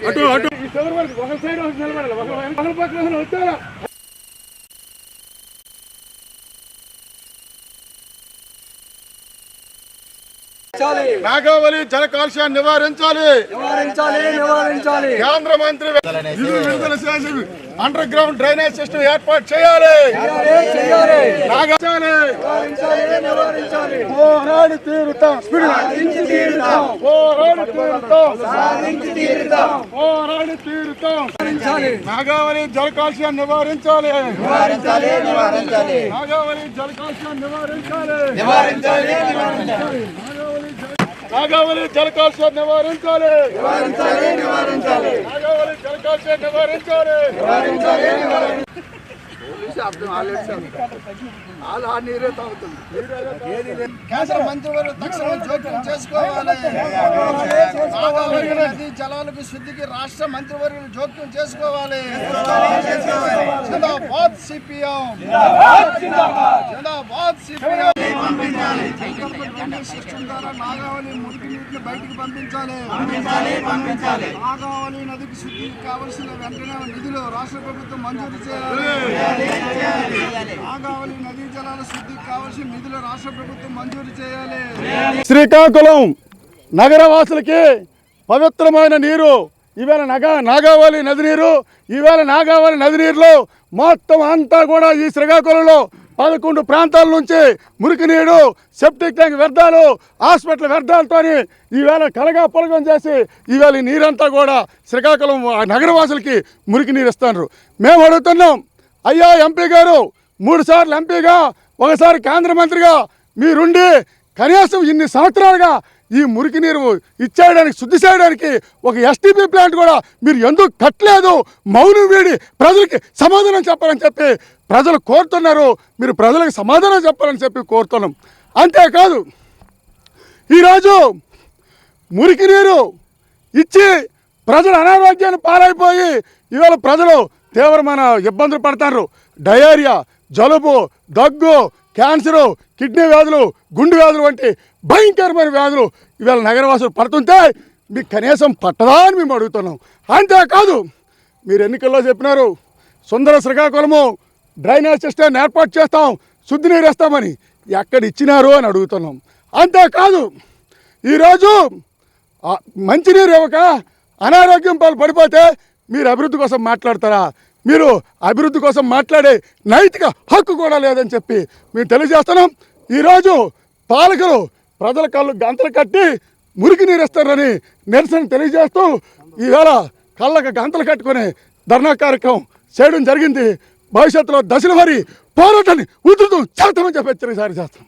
అటు అటు ఒక సైడ్ నిలబడాలి, ఒక పక్కన వచ్చారా. నాగావళి జల కాలుష్యాన్ని నివారించాలి. కేంద్ర మంత్రి విడుదల చేసి అండర్ గ్రౌండ్ డ్రైనేజ్ సిస్టమ్ ఏర్పాటు చేయాలి. పోరాడి తీరుతాం, పోరాడి తీరుతాం. నాగావళి జల కాలుష్యాన్ని నివారించాలి. నాగావళి జల కాలుష్యాన్ని నివారించాలి. నాగావళి జల కాలుష్యాన్ని నివారించాలి. నాగావళి జల కాలుష్యాన్ని నివారించాలి. కేంద్ర మంత్రివర్గం తక్షణం జోక్యం చేసుకోవాలి. నదీ జలాలకు శుద్ధికి రాష్ట్ర మంత్రివర్గం జోక్యం చేసుకోవాలి. జిందాబాద్ సిపిఎం, జిందాబాద్ సిపిఎం. సిస్టమ్ ద్వారా నాగావళి మురికి నీటిని బయటికి పంపించాలి. నాగావళి నదికి శుద్ధికి కావలసిన వెంటనే నిధులు రాష్ట్ర ప్రభుత్వం మంజూరు చేయాలి. నాగావళి నదీ జలాల శుద్ధికి కావలసిన నిధులు రాష్ట్ర ప్రభుత్వం మంజూరు చేయాలి. శ్రీకాకుళం నగరవాసులకి పవిత్రమైన నీరు ఈవేళ నాగావళి నది నీరు. ఈవేళ నాగావళి నది నీరులో మొత్తం అంతా కూడా ఈ శ్రీకాకుళంలో 11 ప్రాంతాల నుంచి మురికి నీరు, సెప్టిక్ ట్యాంక్ వ్యర్థాలు, హాస్పిటల్ వ్యర్థాలతో ఈవేళ కలగా పొలగం చేసి ఈవేళ ఈ నీరంతా కూడా శ్రీకాకుళం నగరవాసులకి మురికి నీరు ఇస్తున్నారు. మేము అడుగుతున్నాం, అయ్యా ఎంపీ గారు, 3 సార్లు ఎంపీగా, ఒకసారి కేంద్ర మంత్రిగా మీరుండి కనీసం ఇన్ని సంవత్సరాలుగా ఈ మురికి నీరు ఇచ్చేయడానికి, శుద్ధి చేయడానికి ఒక ఎస్టీపీ ప్లాంట్ కూడా మీరు ఎందుకు కట్టలేదు? మౌనం వీడి ప్రజలకి సమాధానం చెప్పాలని చెప్పి ప్రజలు కోరుతున్నారు. మీరు ప్రజలకు సమాధానం చెప్పాలని చెప్పి కోరుతున్నాం. అంతేకాదు ఈరోజు మురికి నీరు ఇచ్చి ప్రజలు అనారోగ్యాన్ని పాలైపోయి ఇవాళ ప్రజలు తీవ్రమైన ఇబ్బందులు పడతారు. డయేరియా, జలుబు, దగ్గు, క్యాన్సరు, కిడ్నీ వ్యాధులు, గుండె వ్యాధులు వంటి భయంకరమైన వ్యాధులు ఇవాళ నగరవాసులు పడుతుంటే మీకు కనీసం పట్టదా అని మేము అడుగుతున్నాం. అంతేకాదు మీరు ఎన్నికల్లో చెప్పినారు సుందర శ్రీకాకుళము డ్రైనేజ్ సిస్టమ్ ఏర్పాటు చేస్తాం, శుద్ధి నీరు వేస్తామని. ఎక్కడ ఇచ్చినారు అని అడుగుతున్నాం. అంతేకాదు ఈరోజు మంచినీరు ఇవ్వక అనారోగ్యం పాలు పడిపోతే మీరు అభివృద్ధి కోసం మాట్లాడతారా? మీరు అభివృద్ధి కోసం మాట్లాడే నైతిక హక్కు కూడా లేదని చెప్పి మేము తెలియజేస్తున్నాం. ఈరోజు పాలకులు ప్రజల కళ్ళు గంతలు కట్టి మురికి నీరు ఇస్తారని నిరసన తెలియజేస్తూ ఈవేళ కళ్ళకు గంతలు కట్టుకొని ధర్నా కార్యక్రమం చేయడం జరిగింది. భవిష్యత్తులో దశల వారి పోరాటాన్ని ఉధృతం చేస్తామని చెప్పి హెచ్చరిక చేస్తాం.